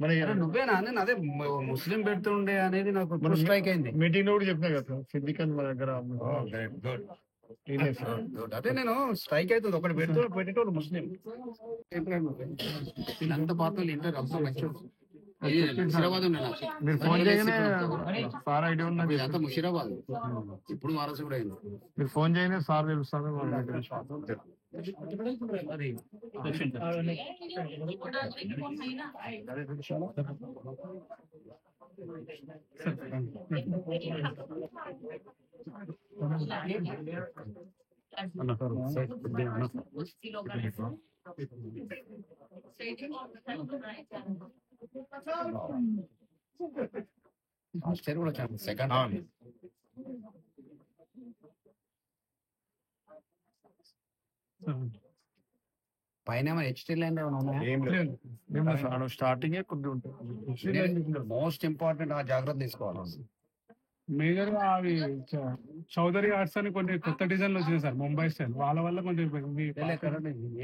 మన అరే నువ్వేనా? నేను అదే ముస్లిం పెడుతుండే అనేది నాకు మన స్ట్రైక్ అయింది. మీటింగ్ లో కూడా చెప్పినా కదా సార్, సిద్దిక్ మన దగ్గర గుడ్ ఈయనే సార్. గుడ్. అదే నేను స్ట్రైక్ అవుతుంది ఒకటి పెట్టేటోళ్ళు ముస్లిం. వీళ్ళంతా పాత్రలు ఇంటర్ అంతా మంచిగా ముషిరాబాద్ మీరు ఫోన్ చేయగానే సార్ ఐడియా ఉన్నా ఇదంతా ముషిరాబాద్. ఇప్పుడు వారసు కూడా అయింది. మీరు ఫోన్ చేయగానే సార్ తెలుస్తారు అది ఆస్ట్రేలియా కూడా సెకండ్ పైన హెచ్టీ లైన్ స్టార్టింగ్ కొద్దిగా ఉంటుంది. మోస్ట్ ఇంపార్టెంట్ ఆ జాగ్రత్త తీసుకోవాలి. మేజర్ గా అవి చౌదరి ఆర్ట్స్ అని కొన్ని కొత్త డిజైన్లు వచ్చినాయి సార్, ముంబై స్టైల్. వాళ్ళ వల్ల కొంచెం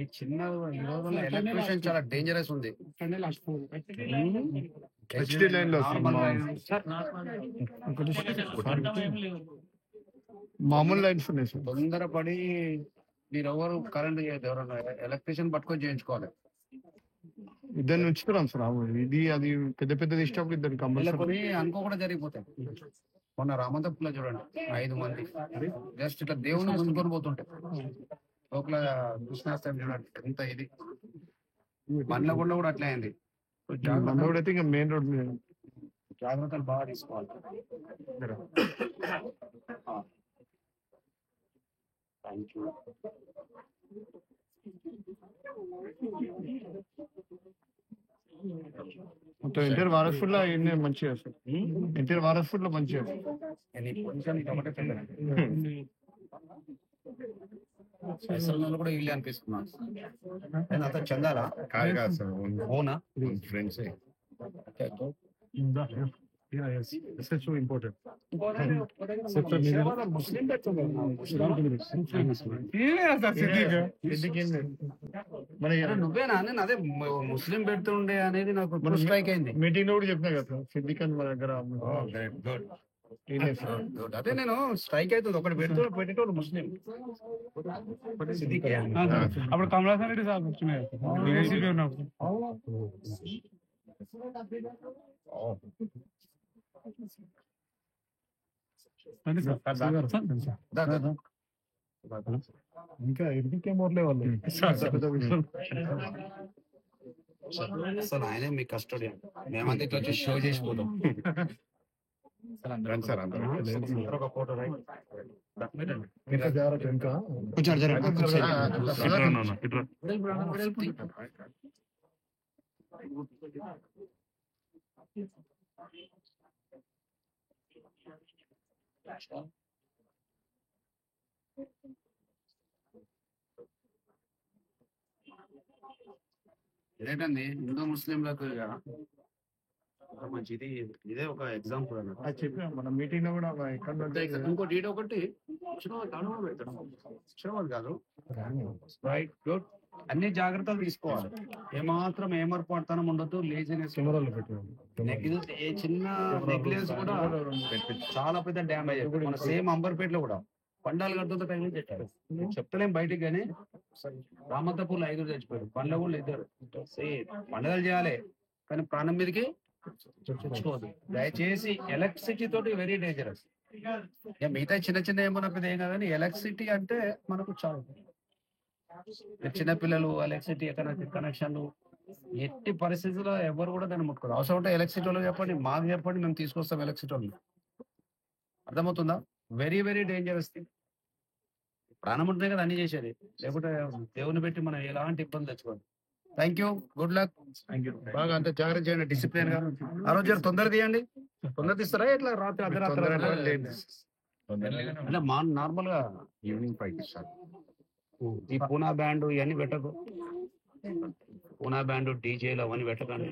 ఈ చిన్న ఈ రోజుల్లో ఎలక్ట్రిషియన్ చాలా డేంజరస్ ఉంది. హెచ్డి లైన్ లో మామూలు లైన్స్ ఉన్నాయి సార్. తొందరపడి మీరు ఎవరు కరెంట్ ఎవరన్నా ఎలక్ట్రిషియన్ పట్టుకొని చేయించుకోవాలి. ఇద్దరిని ఉంచుతున్నాం సార్. ఇది అది పెద్ద పెద్దది ఇష్టప్పుడు ఇద్దరు కంపల్సరీ అనుకోకుండా జరిగిపోతాయి. మొన్న రామంతపులో చూడండి 5 మంది జస్ట్ ఇట్లా దేవుని గుంజుకొని పోతుంటే లోపల కృష్ణాష్టమి చూడండి ఎంత ఇది. బండ్లగొండ కూడా అట్లా అయింది. అయితే ఇంకా మెయిన్ రోడ్ మీద జాగ్రత్తలు బాగా తీసుకోవాలి. Thank you. మొత్తం ఇంటర్ వారస్ ఫుడ్ లో మంచిగా సార్. ఇంటర్ వారస్ ఫుడ్ లో మంచిగా కూడా ఇల్లు అనిపిస్తున్నాను. అంత చందాలా కాదు సార్, ఓనా ఫ్రెండ్స్. ఇంపార్టెంట్. నువ్వేనా? నేను అదే ముస్లిం పెడుతుండే అనేది నాకు స్ట్రైక్ అయింది. మీటింగ్ లో కూడా చెప్పినా కదా సిద్దిక్ మన దగ్గర అదే నేను స్ట్రైక్ అవుతుంది ఒకటి పెట్టేటోళ్ళు ముస్లిం. అప్పుడు కమలాసన్ రెడ్డి సార్ వచ్చినాయి ఉన్నప్పుడు. ఇంకా ఎందుకే మోర్లే వాళ్ళు అసలు ఆయనే మీ కస్టడియన్. మేమంతా ఇట్లా వచ్చి షో చేసిపోతాం. సార్ అందరూ ఒక ఫోటో రైట్ ఏంటండి హిందూ ముస్లింలకు మంచిది. ఇదే ఒక ఎగ్జాంపుల్ అన్నమాట. చెప్పాం మన మీటింగ్ లో కూడా ఇంకోటి ఈడ ఒకటి వచ్చినవాళ్ళు కాదు. Right good. అన్ని జాగ్రత్తలు తీసుకోవాలి. ఏమాత్రం ఏమర్పాటుతనం ఉండదు. లేజినెస్ ఏ చిన్న నెగ్లెన్స్ కూడా చాలా పెద్ద డ్యామేజ్. మన సేమ్ అంబర్పేటలో కూడా పండాలు కడుతుంటే టైం చెప్పారు. చెప్తలేం బయటికి, కానీ రామంతపూర్లో 5 చచ్చిపోయారు. పండ్ల కూడా 2. సేమ్ పండుగలు చేయాలి కానీ ప్రాణం మీదకి తెచ్చుకోవద్దు దయచేసి. ఎలక్ట్రిసిటీ తోటి వెరీ డేంజరస్. మిగతా చిన్న చిన్న ఏమన్నా పెద్ద ఏం కాదు, కానీ ఎలక్ట్రిసిటీ అంటే మనకు చాలా. చిన్నపిల్లలు ఎలక్ట్రిసిటీ కనెక్షన్లు ఎట్టి పరిస్థితుల్లో ఎవరు కూడా దాన్ని ముట్టుకోరు. అవసరం ఉంటే ఎలక్ట్రిసిటీ వాళ్ళు చెప్పండి, మాకు చెప్పండి, మేము తీసుకొస్తాం ఎలక్ట్రిసిటీ వాళ్ళు. అర్థమవుతుందా? Very very dangerous thing. ప్రాణం ఉంటేనే కదా అన్ని చేసేది, లేకుంటే దేవుని పెట్టి మనం ఎలాంటి ఇబ్బంది తెచ్చుకోండి. Thank you, good luck. బాగా అంత జాగ్రత్త చేయండి, డిసిప్లిన్ గా. ఆ రోజు తొందర తీయండి. తొందర తీస్తారా ఇట్లా రాత్రి అర్ధరాత్రి? అంటే నార్మల్ గా ఈవినింగ్ 5 ఇస్తారు. ఈ పూనా బ్యాండ్ ఇవన్నీ పెట్టకు. పూనా బ్యాండ్ డీజేలు అవన్నీ పెట్టకండి.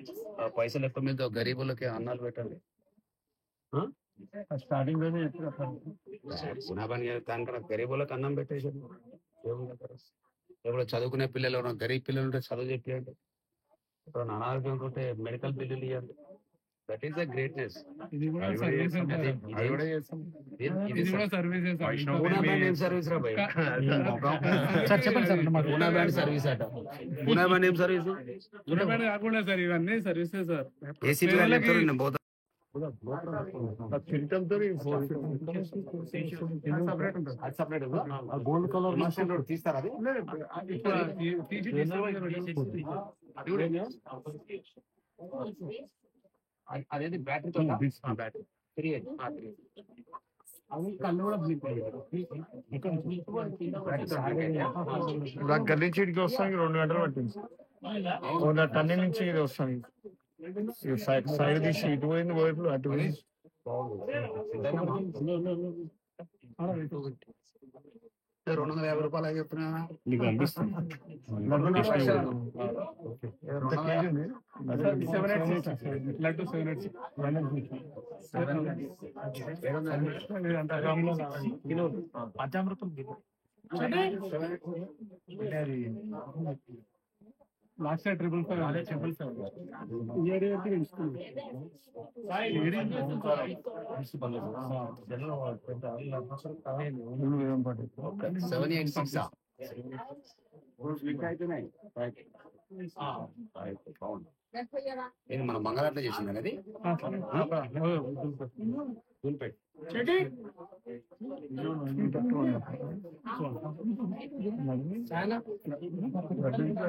పైసలు ఎక్కువ మీద గరీబులకి అన్నాలు పెట్టండి. స్టార్టింగ్ పూనా బ్యాండ్ దానికన్నా గరీబులకు అన్నం పెట్టేసాడు. ఇప్పుడు చదువుకునే పిల్లలు గరీబ్ పిల్లలు ఉంటే చదువు చెప్పండి. అనారోగ్యంతో మెడికల్ బిల్లులు ఇవ్వండి. That is the greatness. ఇది కూడా సర్వీస్ అది కూడా చేస్తాం. ఇది కూడా సర్వీసెస్ సర్వీస్ రా భయ్. సార్ చెప్పండి సార్ పూనా బ్యాండ్ సర్వీస్ అట. పూనా బ్యాండ్ ఏం సర్వీస్? కాకుండా సార్ ఇవన్నీ సర్వీసెస్ సార్. ఏసీ చిరికలతో గోల్డ్ కలర్ తీస్తారా అది? అదేది బ్యాటరీతో బ్యాటరీ 3 కళ్ళు కూడా బ్లింక్ దగ్గర నుంచి ఇడికి వస్తానికి 2 గంటలు పట్టింది. టన్ను నుంచి ఇది వస్తాను సైడ్ తీసి ఇటు పోయింది వైపులు అటు పోయింది. 250 రూపాయలు చెప్తున్నా. నీకు అనిపిస్తుంది లడ్డు 786 పంచామృతం లాస్ట్ 555 నేను మన మంగళాట్లో చేసింది అది.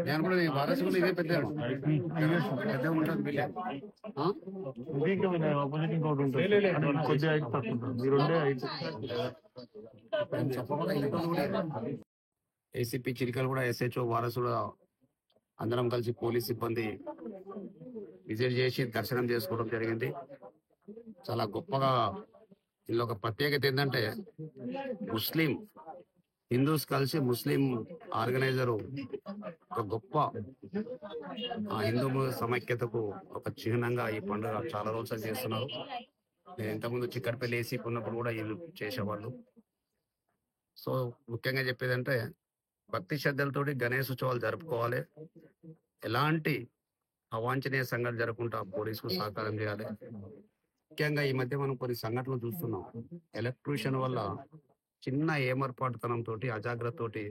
నేను కూడా వారసు ఇదే పెద్ద ఉంటుంది బిల్లు. ఆపోజిట్ ఇంకోటి ఉంటుంది కొద్దిగా ఐదు తక్కువ ఉంటుంది. ఈ 2 5. ఏసీపీ చిరికలు కూడా ఎస్హెచ్ఓ వారసుడు అందరం కలిసి పోలీస్ సిబ్బంది విజిట్ చేసి దర్శనం చేసుకోవడం జరిగింది. చాలా గొప్పగా ఇందులో ఒక ప్రత్యేకత ఏంటంటే ముస్లిం హిందూస్ కలిసి ముస్లిం ఆర్గనైజరు ఒక గొప్ప హిందూ సమైక్యతకు ఒక చిహ్నంగా ఈ పండుగ చాలా రోజులు చేస్తున్నారు. నేను ఇంతకుముందు చిక్కడపల్లి ఏసీపీ ఉన్నప్పుడు కూడా వీళ్ళు చేసేవాళ్ళు. సో ముఖ్యంగా చెప్పేదంటే భక్తి శ్రద్ధలతోటి గణేష్ ఉత్సవాలు జరుపుకోవాలి. ఎలాంటి అవాంఛనీయ సంఘటన జరగకుండా పోలీసుకు సహకారం చేయాలి. ముఖ్యంగా ఈ మధ్య మనం కొన్ని సంఘటనలు చూస్తున్నాం. ఎలక్ట్రీషియన్ వల్ల చిన్న ఏమర్పాటుతనంతో అజాగ్రత్తతోటి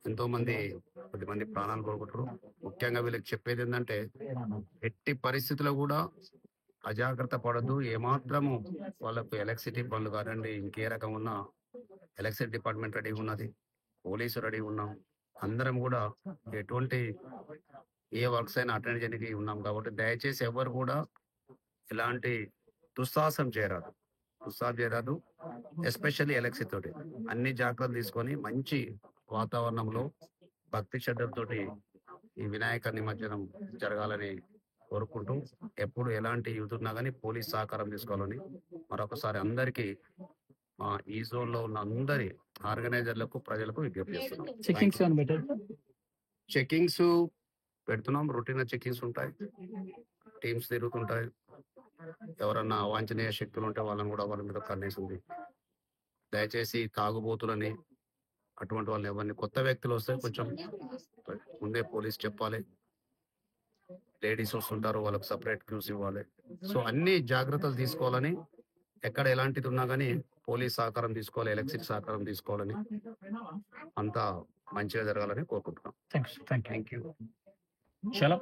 ఎంతో మంది 10 మంది ప్రాణాలు కోల్పోతారు. ముఖ్యంగా వీళ్ళకి చెప్పేది ఏంటంటే ఎట్టి పరిస్థితుల్లో కూడా అజాగ్రత్త పడద్దు. ఏమాత్రము వాళ్ళకు ఎలక్ట్రిసిటీ పనులు కాదండి, ఇంకే రకం ఉన్న ఎలక్ట్రిసిటీ డిపార్ట్మెంట్ రెడీ ఉన్నది, పోలీసు రెడీ ఉన్నాం, అందరం కూడా ఎటువంటి ఏ వర్క్స్ అయినా అటెండ్ చేయడానికి ఉన్నాం. కాబట్టి దయచేసి ఎవరు కూడా ఇలాంటి దుస్సాహసం చేయరాదు. ఎస్పెషల్లీ ఎలక్ట్రిసిటీ తోటి అన్ని జాగ్రత్తలు తీసుకొని మంచి వాతావరణంలో భక్తి శ్రద్ధలతోటి ఈ వినాయక నిమజ్జనం జరగాలని కోరుకుంటూ ఎప్పుడు ఎలాంటి యూత్ ఉన్నా కానీ పోలీస్ సహకారం తీసుకోవాలని మరొకసారి అందరికీ ఈ జోన్ లో ఉన్న అందరి ఆర్గనైజర్లకు ప్రజలకు విజ్ఞప్తి చేస్తున్నాం. చెకింగ్స్ పెడుతున్నాం. రొటీన్ చెకింగ్స్ ఉంటాయి, టీమ్స్ తిరుగుతుంటాయి. ఎవరన్నా అవాంఛనీయ శక్తులు ఉంటే వాళ్ళని కూడా వాళ్ళ మీద కన్నేసింది. దయచేసి తాగుబోతులని అటువంటి వాళ్ళని ఎవరిని కొత్త వ్యక్తులు వస్తే కొంచెం ముందే పోలీస్ చెప్పాలి. లేడీస్ వస్తుంటారు, వాళ్ళకి సపరేట్ క్యూస్ ఇవ్వాలి. సో అన్ని జాగ్రత్తలు తీసుకోవాలని, ఎక్కడ ఎలాంటిది ఉన్నా కానీ పోలీస్ సహకారం తీసుకోవాలి, ఎలక్ట్రిసిటీ సహకారం తీసుకోవాలని, అంతా మంచిగా జరగాలని కోరుకుంటున్నాం. Thank you. Thank you. చలో.